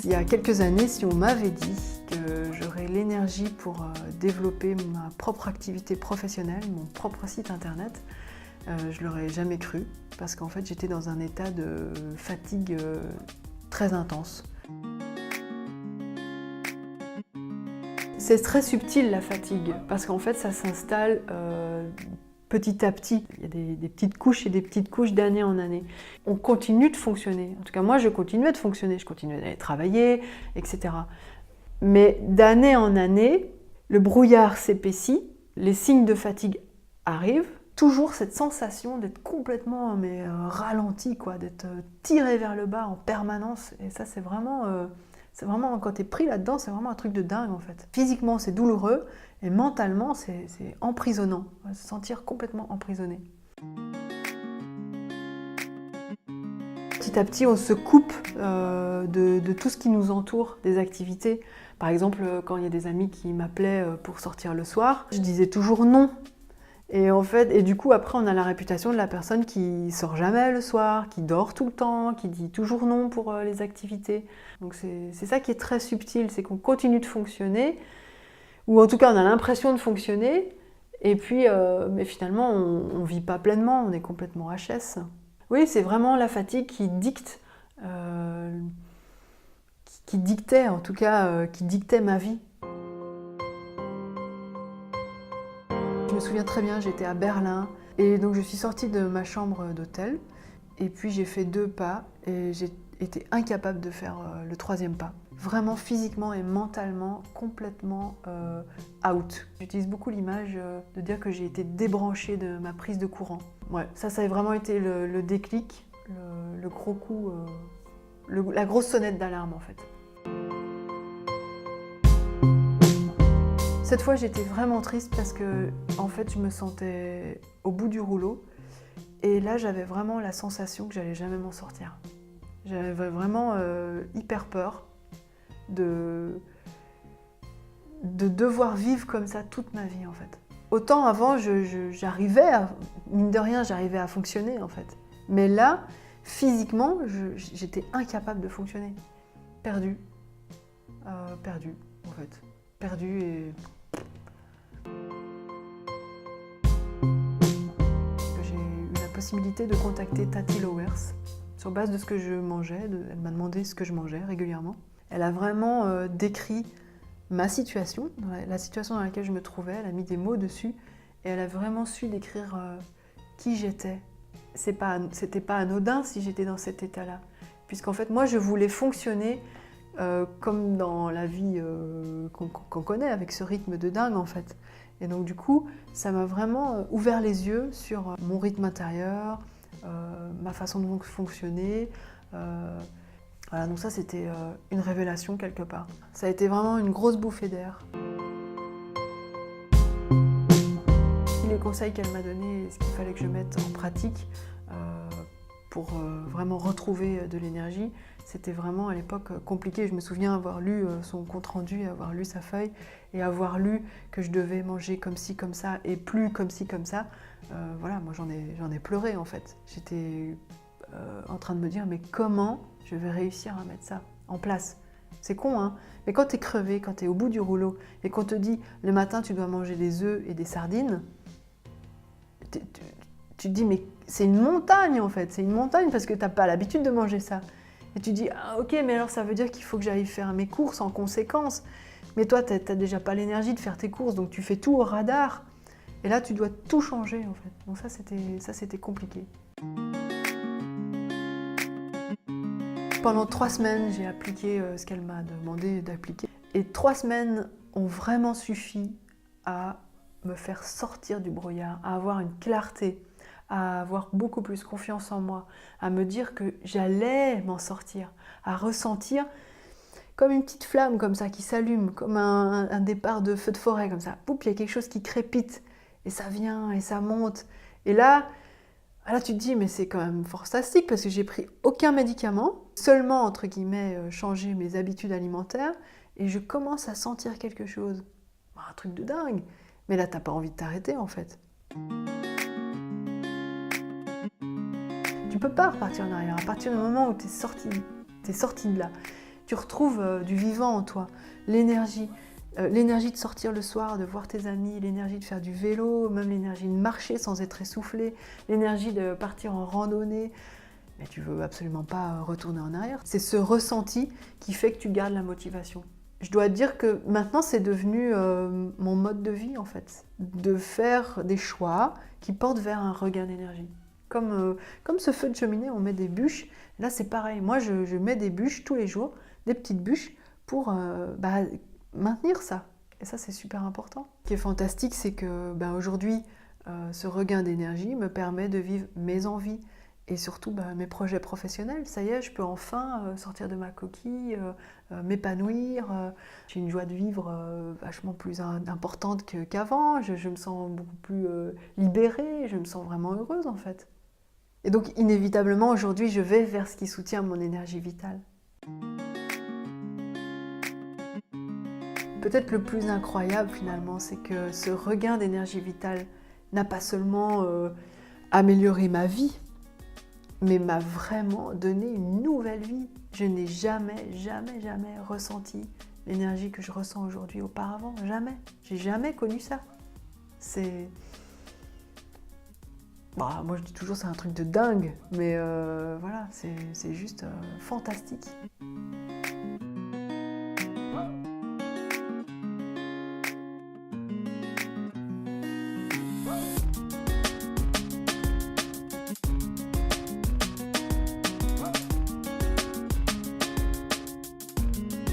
Il y a quelques années, si on m'avait dit que j'aurais l'énergie pour développer ma propre activité professionnelle, mon propre site internet, je ne l'aurais jamais cru, parce qu'en fait j'étais dans un état de fatigue très intense. C'est très subtil la fatigue, parce qu'en fait ça s'installe petit à petit. Il y a des petites couches et des petites couches d'année en année. On continue de fonctionner. En tout cas, moi, je continuais de fonctionner. Je continuais d'aller travailler, etc. Mais d'année en année, le brouillard s'épaissit, les signes de fatigue arrivent. Toujours cette sensation d'être complètement ralenti, quoi, d'être tiré vers le bas en permanence. Et ça, c'est vraiment quand tu es pris là-dedans, c'est vraiment un truc de dingue, en fait. Physiquement, c'est douloureux. Et mentalement, c'est emprisonnant, on va se sentir complètement emprisonné. Petit à petit, on se coupe de tout ce qui nous entoure, des activités. Par exemple, quand il y a des amis qui m'appelaient pour sortir le soir, je disais toujours non. Et du coup, après, on a la réputation de la personne qui sort jamais le soir, qui dort tout le temps, qui dit toujours non pour les activités. Donc c'est ça qui est très subtil, c'est qu'on continue de fonctionner, ou en tout cas on a l'impression de fonctionner, et puis mais finalement on ne vit pas pleinement, on est complètement HS. Oui, c'est vraiment la fatigue qui dicte, qui dictait en tout cas, qui dictait ma vie. Je me souviens très bien, j'étais à Berlin, et donc je suis sortie de ma chambre d'hôtel, et puis j'ai fait 2 pas, et j'ai été incapable de faire le 3e pas. Vraiment physiquement et mentalement complètement out. J'utilise beaucoup l'image de dire que j'ai été débranchée de ma prise de courant. Ouais, ça a vraiment été le déclic, le gros coup, la grosse sonnette d'alarme en fait. Cette fois j'étais vraiment triste parce que en fait je me sentais au bout du rouleau, et là j'avais vraiment la sensation que j'allais jamais m'en sortir. J'avais vraiment hyper peur de devoir vivre comme ça toute ma vie en fait. Autant avant, j'arrivais, mine de rien, j'arrivais à fonctionner en fait. Mais là, physiquement, j'étais incapable de fonctionner. Perdue. Perdue en fait. Perdue et... J'ai eu la possibilité de contacter Tati Lowers sur base de ce que je mangeais. Elle m'a demandé ce que je mangeais régulièrement. Elle a vraiment décrit ma situation, la situation dans laquelle je me trouvais, elle a mis des mots dessus, et elle a vraiment su décrire qui j'étais. C'était pas anodin si j'étais dans cet état-là, puisqu'en fait moi je voulais fonctionner comme dans la vie qu'on connaît, avec ce rythme de dingue en fait. Et donc du coup, ça m'a vraiment ouvert les yeux sur mon rythme intérieur, ma façon de fonctionner. Voilà, donc ça c'était une révélation quelque part. Ça a été vraiment une grosse bouffée d'air. Les conseils qu'elle m'a donnés, ce qu'il fallait que je mette en pratique pour vraiment retrouver de l'énergie, c'était vraiment à l'époque compliqué. Je me souviens avoir lu son compte-rendu, avoir lu sa feuille, et avoir lu que je devais manger comme ci, comme ça, et plus comme ci, comme ça. Voilà, moi j'en ai pleuré en fait. J'étais en train de me dire, mais comment je vais réussir à mettre ça en place? C'est con, hein? Mais quand t'es crevé, quand t'es au bout du rouleau, et qu'on te dit, le matin tu dois manger des œufs et des sardines, tu te dis, mais c'est une montagne en fait, c'est une montagne parce que t'as pas l'habitude de manger ça. Et tu te dis, ah ok, mais alors ça veut dire qu'il faut que j'aille faire mes courses en conséquence. Mais toi, t'as déjà pas l'énergie de faire tes courses, donc tu fais tout au radar. Et là, tu dois tout changer en fait. Donc ça, c'était compliqué. Pendant 3 semaines, j'ai appliqué ce qu'elle m'a demandé d'appliquer. Et 3 semaines ont vraiment suffi à me faire sortir du brouillard, à avoir une clarté, à avoir beaucoup plus confiance en moi, à me dire que j'allais m'en sortir, à ressentir comme une petite flamme comme ça qui s'allume, comme un départ de feu de forêt comme ça. Poup, il y a quelque chose qui crépite, et ça vient, et ça monte. Et là tu te dis, mais c'est quand même fantastique parce que j'ai pris aucun médicament, seulement, entre guillemets, changer mes habitudes alimentaires, et je commence à sentir quelque chose. Un truc de dingue. Mais là, t'as pas envie de t'arrêter, en fait. Tu peux pas repartir en arrière. À partir du moment où tu es sorti de là, tu retrouves du vivant en toi, l'énergie. L'énergie de sortir le soir, de voir tes amis, l'énergie de faire du vélo, même l'énergie de marcher sans être essoufflé, l'énergie de partir en randonnée. Mais tu veux absolument pas retourner en arrière. C'est ce ressenti qui fait que tu gardes la motivation. Je dois dire que maintenant c'est devenu mon mode de vie en fait, de faire des choix qui portent vers un regain d'énergie. Comme ce feu de cheminée, on met des bûches. Là c'est pareil, moi je mets des bûches tous les jours, des petites bûches pour maintenir ça. Et ça c'est super important. Ce qui est fantastique, c'est que aujourd'hui, ce regain d'énergie me permet de vivre mes envies, et surtout mes projets professionnels. Ça y est, je peux enfin sortir de ma coquille, m'épanouir. J'ai une joie de vivre vachement plus importante qu'avant. Je me sens beaucoup plus libérée, je me sens vraiment heureuse en fait. Et donc inévitablement aujourd'hui, je vais vers ce qui soutient mon énergie vitale. Peut-être le plus incroyable finalement, c'est que ce regain d'énergie vitale n'a pas seulement amélioré ma vie, mais m'a vraiment donné une nouvelle vie. Je n'ai jamais ressenti l'énergie que je ressens aujourd'hui auparavant. Jamais. J'ai jamais connu ça. C'est... moi je dis toujours c'est un truc de dingue, mais voilà, c'est juste fantastique.